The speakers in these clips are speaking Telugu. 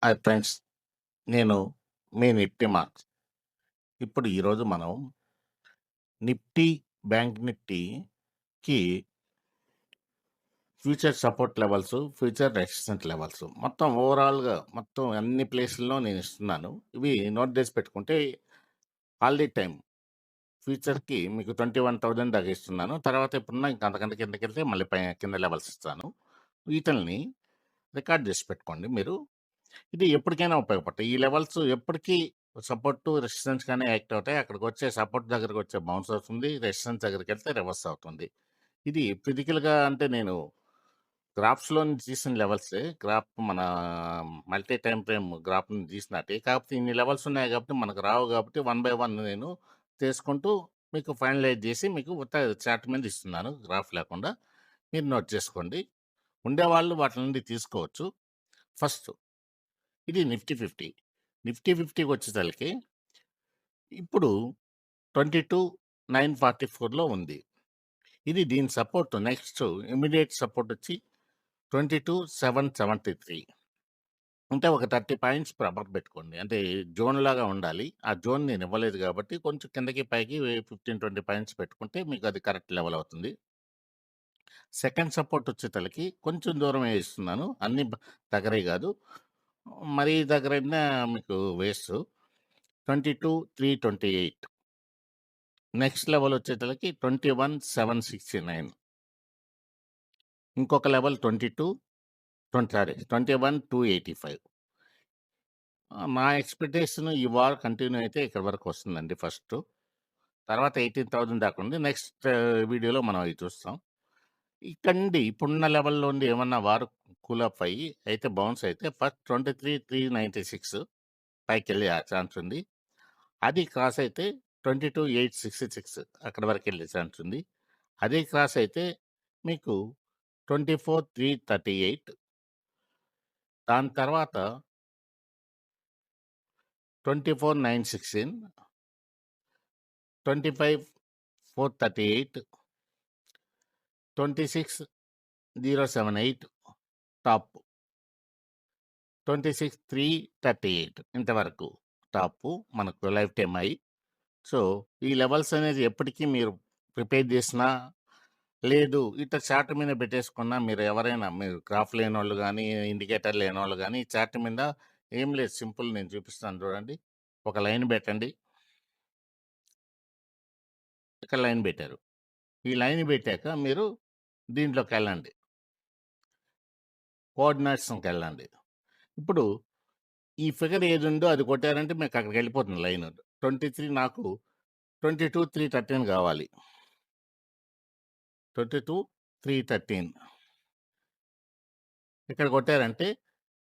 Hi friends. నేను మీ నిఫ్టీ మార్క్స్. ఇప్పుడు ఈరోజు మనం నిఫ్టీ, బ్యాంక్ నిఫ్టీకి future support levels, future resistant levels మొత్తం ఓవరాల్‌గా మొత్తం అన్ని ప్లేసుల్లో నేను ఇస్తున్నాను. ఇవి నోట్ చేసి పెట్టుకుంటే ఆల్ ది టైమ్ ఫ్యూచర్‌కి మీకు 21,000 దాకా ఇస్తున్నాను. తర్వాత ఎప్పుడన్నా ఇంకా అంతకంటే కిందకెళ్తే మళ్ళీ కింద లెవెల్స్ ఇస్తాను. వీటిల్ని రికార్డ్ చేసి పెట్టుకోండి మీరు. ఇది ఎప్పటికైనా ఉపయోగపడతాయి. ఈ లెవెల్స్ ఎప్పటికీ సపోర్ట్, రెసిస్టెన్స్ గానే యాక్ట్ అవుతాయి. అక్కడికొచ్చే సపోర్ట్ దగ్గరకొచ్చే బౌన్స్ అవుతుంది. రెసిస్టెన్స్ దగ్గరికెళ్తే రివర్స్ అవుతుంది. ఇది ఫిజికల్‌గా అంటే నేను గ్రాఫ్స్‌లో నుంచి తీసిన లెవెల్సే. గ్రాఫ్ మన మల్టీ టైమ్ ఫ్రేమ్ గ్రాఫ్ నుంచి తీసినట్టే. కాకపోతే ఇన్ని లెవెల్స్ ఉన్నాయి కాబట్టి మనకు రావు కాబట్టి వన్ బై వన్ నేను చేసుకుంటూ మీకు ఫైనలైజ్ చేసి మీకు ఉత్త చార్ట్ మీద ఇస్తున్నాను. గ్రాఫ్ లేకుండా. మీరు నోట్ చేసుకోండి. ఉండేవాళ్ళు వాటి నుండి తీసుకోవచ్చు. ఫస్ట్ ఇది నిఫ్టీ 50. నిఫ్టీ 50కి వచ్చేసరికి ఇప్పుడు 22,944లో ఉంది. ఇది దీని సపోర్ట్ నెక్స్ట్ ఇమ్మీడియేట్ సపోర్ట్ వచ్చి 22,773. అంటే ఒక 30 పాయింట్స్ ప్రాపర్ పెట్టుకోండి. అంటే జోన్ లాగా ఉండాలి. ఆ జోన్ నేను ఇవ్వలేదు కాబట్టి కొంచెం కిందకి పైకి 15, 20 పాయింట్స్ పెట్టుకుంటే మీకు అది కరెక్ట్ లెవెల్ అవుతుంది. సెకండ్ సపోర్ట్ వచ్చేతలకి కొంచెం దూరమే ఇస్తున్నాను. అన్ని దగ్గరే కాదు. మరీ దగ్గరైనా మీకు వేస్ట్. 22,328. Next level వచ్చేతలకి 21,769. ఇంకొక లెవెల్ 21,285. నా ఎక్స్‌పెక్టేషన్ ఈ వార్ కంటిన్యూ అయితే ఇక్కడి వరకు వస్తుందండి ఫస్టు. తర్వాత 18,000 దాకా ఉంది. నెక్స్ట్ వీడియోలో మనం అవి చూస్తాం. ఇక్కడ నుండి ఇప్పుడున్న లెవెల్‌లో నుండి ఏమన్నా వార్ కూల్ ఆఫ్ అయ్యి అయితే బౌన్స్ అయితే ఫస్ట్ 23,396 పైకెళ్ళే ఛాన్స్ ఉంది. అది క్రాస్ అయితే 22,866 అక్కడి వరకెళ్ళే ఛాన్స్ ఉంది. అదే క్రాస్ అయితే మీకు 24,338. దాని తర్వాత 24,916, 25,438, 26,078 టాప్, 26,338 ఇంతవరకు టాపు మనకు లైఫ్ టైమ్ హై. సో, ఈ లెవెల్స్ అనేది ఎప్పటికీ మీరు ప్రిపేర్ చేసినా, లేదు ఇట్లా చార్ట్ మీద పెట్టేసుకున్నా మీరు ఎవరైనా మీరు గ్రాఫ్ లేనోళ్ళు గానీ, ఇండికేటర్ లేనోళ్ళు గానీ, ఈ చార్ట్ మీద ఏం లేదు సింపుల్ నేను చూపిస్తాను చూడండి. ఒక లైన్ పెట్టండి. ఇక్కడ లైన్ పెట్టారు. ఈ లైన్ పెట్టాక మీరు దీంట్లోకెళ్ళండి. కోఆర్డినేట్స్‌కెళ్ళండి. ఇప్పుడు ఈ ఫిగర్ ఏదుందో అది కొట్టారంటే మీకు అక్కడికెళ్ళిపోతుంది లైను. 23 నాకు 22,313 కావాలి. 22,313 ఇక్కడ కొట్టారంటే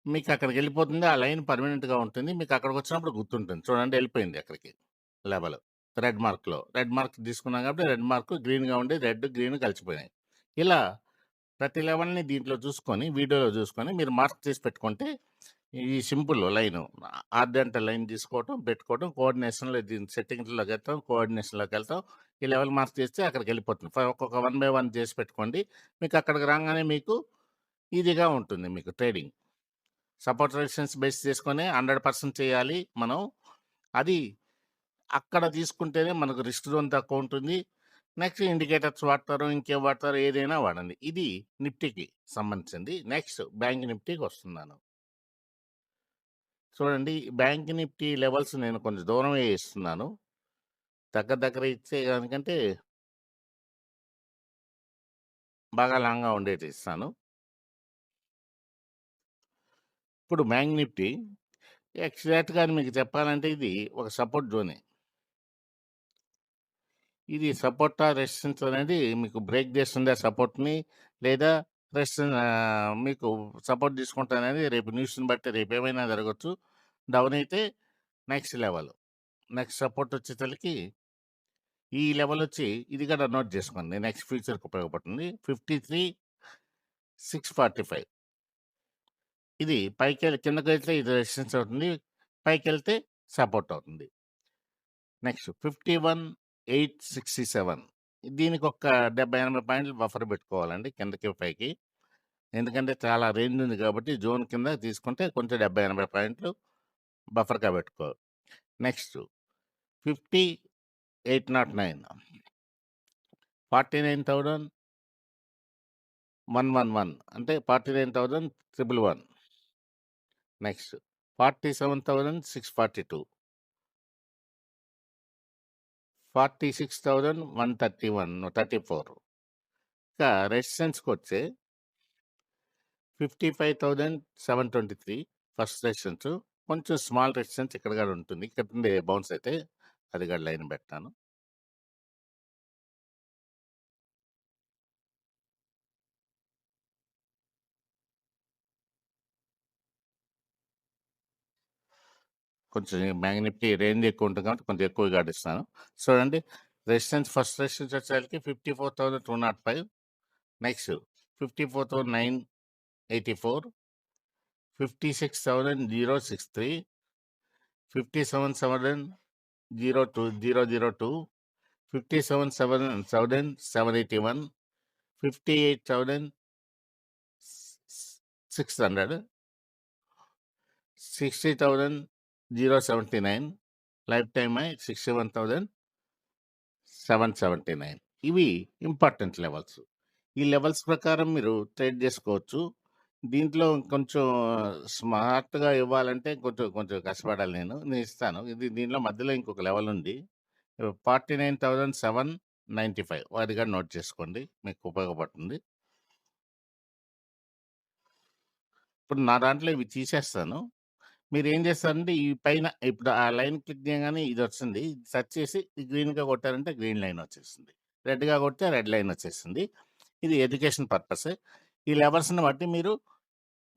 మీకు అక్కడికెళ్ళిపోతుంది. ఆ లైన్ పర్మనెంట్‌గా ఉంటుంది. మీకు అక్కడికొచ్చినప్పుడు గుర్తుంటుంది. చూడండి ఎళ్ళిపోయింది అక్కడికి లెవెల్. రెడ్ మార్క్‌లో. రెడ్ మార్క్ తీసుకున్నాం కాబట్టి రెడ్ మార్క్ గ్రీన్‌గా ఉండి రెడ్, గ్రీన్ కలిసిపోయినాయి. ఇలా ప్రతి లెవెల్‌ని దీంట్లో చూసుకొని వీడియోలో చూసుకొని మీరు మార్క్ చేసి పెట్టుకుంటే ఈ సింపుల్ లైను. హారిజాంటల్ లైన్ తీసుకోవటం, పెట్టుకోవటం, కోఆర్డినేషన్‌లో దీని సెట్టింగ్స్‌లోకెళ్తాం, కోఆర్డినేషన్‌లోకెళ్తాం. ఈ లెవెల్ మార్క్ చేస్తే అక్కడికెళ్ళిపోతుంది. ఒక్కొక్క వన్ బై వన్ చేసి పెట్టుకోండి. మీకు అక్కడికి రాంగానే మీకు ఈజీగా ఉంటుంది మీకు ట్రేడింగ్. సపోర్ట్ రెసిస్టెన్స్ బేస్ చేసుకొని 100% చేయాలి మనం. అది అక్కడ తీసుకుంటేనే మనకు రిస్క్ జోన్ తక్కువ ఉంటుంది. నెక్స్ట్ ఇండికేటర్స్ వాడతారు, ఇంకేం వాడతారు ఏదైనా వాడండి. ఇది నిఫ్టీకి సంబంధించింది. నెక్స్ట్ బ్యాంక్ నిఫ్టీకి వస్తున్నాను. చూడండి బ్యాంక్ నిఫ్టీ లెవెల్స్ నేను కొంచెం దూరమే ఇస్తున్నాను. దగ్గర దగ్గర ఇచ్చే దానికంటే బాగా లాంగ్‌గా ఉండేటివి ఇస్తాను. ఇప్పుడు బ్యాంక్ నిఫ్టీ ఎగ్జాక్ట్‌గా మీకు చెప్పాలంటే ఇది ఒక సపోర్ట్ జోనే. ఇది సపోర్టా, రెసిస్టెన్స్ అనేది మీకు బ్రేక్ చేస్తుందా సపోర్ట్‌ని లేదా మీకు సపోర్ట్ తీసుకుంటాననేది రేపు న్యూస్‌ని బట్టి రేపేమైనా జరగొచ్చు. డౌన్ అయితే నెక్స్ట్ లెవెల్. నెక్స్ట్ సపోర్ట్ వచ్చేసరికి ఈ లెవెల్ వచ్చి ఇది కూడా నోట్ చేసుకోండి. నెక్స్ట్ ఫ్యూచర్‌కి ఉపయోగపడుతుంది. 53,645 ఇది కిందకెళ్తే ఇది రెసిస్టెన్స్ అవుతుంది. పైకెళ్తే సపోర్ట్ అవుతుంది. నెక్స్ట్ 51,867 దీనికొక 70, 80 పాయింట్లు బఫర్ పెట్టుకోవాలండి కిందకి, పైకి. ఎందుకంటే చాలా రేంజ్ ఉంది కాబట్టి జోన్ కింద తీసుకుంటే కొంచెం 70, 80 పాయింట్లు బఫర్‌గా పెట్టుకో. నెక్స్ట్ 50,809 49,111 అంటే 49,111. నెక్స్ట్ 47,642 46,131 34. ఇక రెసిస్టెన్స్‌కొచ్చే 55,723 ఫస్ట్ రెసిస్టెన్స్. కొంచెం స్మాల్ రెసిస్టెన్స్ ఇక్కడ కూడా ఉంటుంది. ఇక్కడ నుండి బౌన్స్ అయితే అది కూడా లైన్ పెడతాను. కొంచెం బ్యాంక్ నిఫ్టీ రేంజ్ ఎక్కువ ఉంటుంది కాబట్టి కొంచెం ఎక్కువగా ఆడిస్తాను. చూడండి, ఫస్ట్ రెసిస్టెన్స్ వచ్చేసరికి 54,205. Next 54,984, 56,063, 57,002, 57,781, 58,600, 60,079, life time high 61,779. ఇవి ఇంపార్టెంట్ లెవెల్స్. ఈ లెవెల్స్ ప్రకారం మీరు ట్రేడ్ చేసుకోవచ్చు. దీంట్లో కొంచెం స్మార్ట్‌గా ఇవ్వాలంటే కొంచెం కొంచెం కష్టపడాలి నేను. నేను ఇస్తాను. దీనిలో మధ్యలో ఇంకొక లెవెల్ ఉంది. 49,795 అది కూడా నోట్ చేసుకోండి. మీకు ఉపయోగపడుతుంది. ఇప్పుడు నా దాంట్లో ఇవి తీసేస్తాను. మీరేం చేస్తారంటే ఈ పైన ఇప్పుడు ఆ లైన్ క్లిక్ చేయగానే ఇదొస్తుంది. సెర్చ్ చేసి గ్రీన్‌గా కొట్టారంటే గ్రీన్ లైన్ వచ్చేస్తుంది. రెడ్‌గా కొడితే రెడ్ లైన్ వచ్చేస్తుంది. ఇది ఎడ్యుకేషన్ పర్పసే. ఈ లెవెల్స్‌ని బట్టి మీరు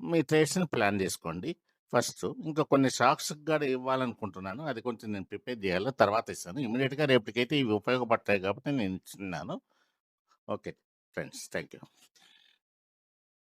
మీ ట్రేడ్స్‌ని ప్లాన్ చేసుకోండి ఫస్టు. ఇంకా కొన్ని స్టాక్స్‌కి కూడా ఇవ్వాలనుకుంటున్నాను. అది కొంచెం నేను ప్రిపేర్ చేయాలి. తర్వాత ఇస్తాను. ఇమ్మీడియేట్‌గా రేపటికైతే ఇవి ఉపయోగపడతాయి కాబట్టి నేను ఇస్తున్నాను. Okay friends. Thank you.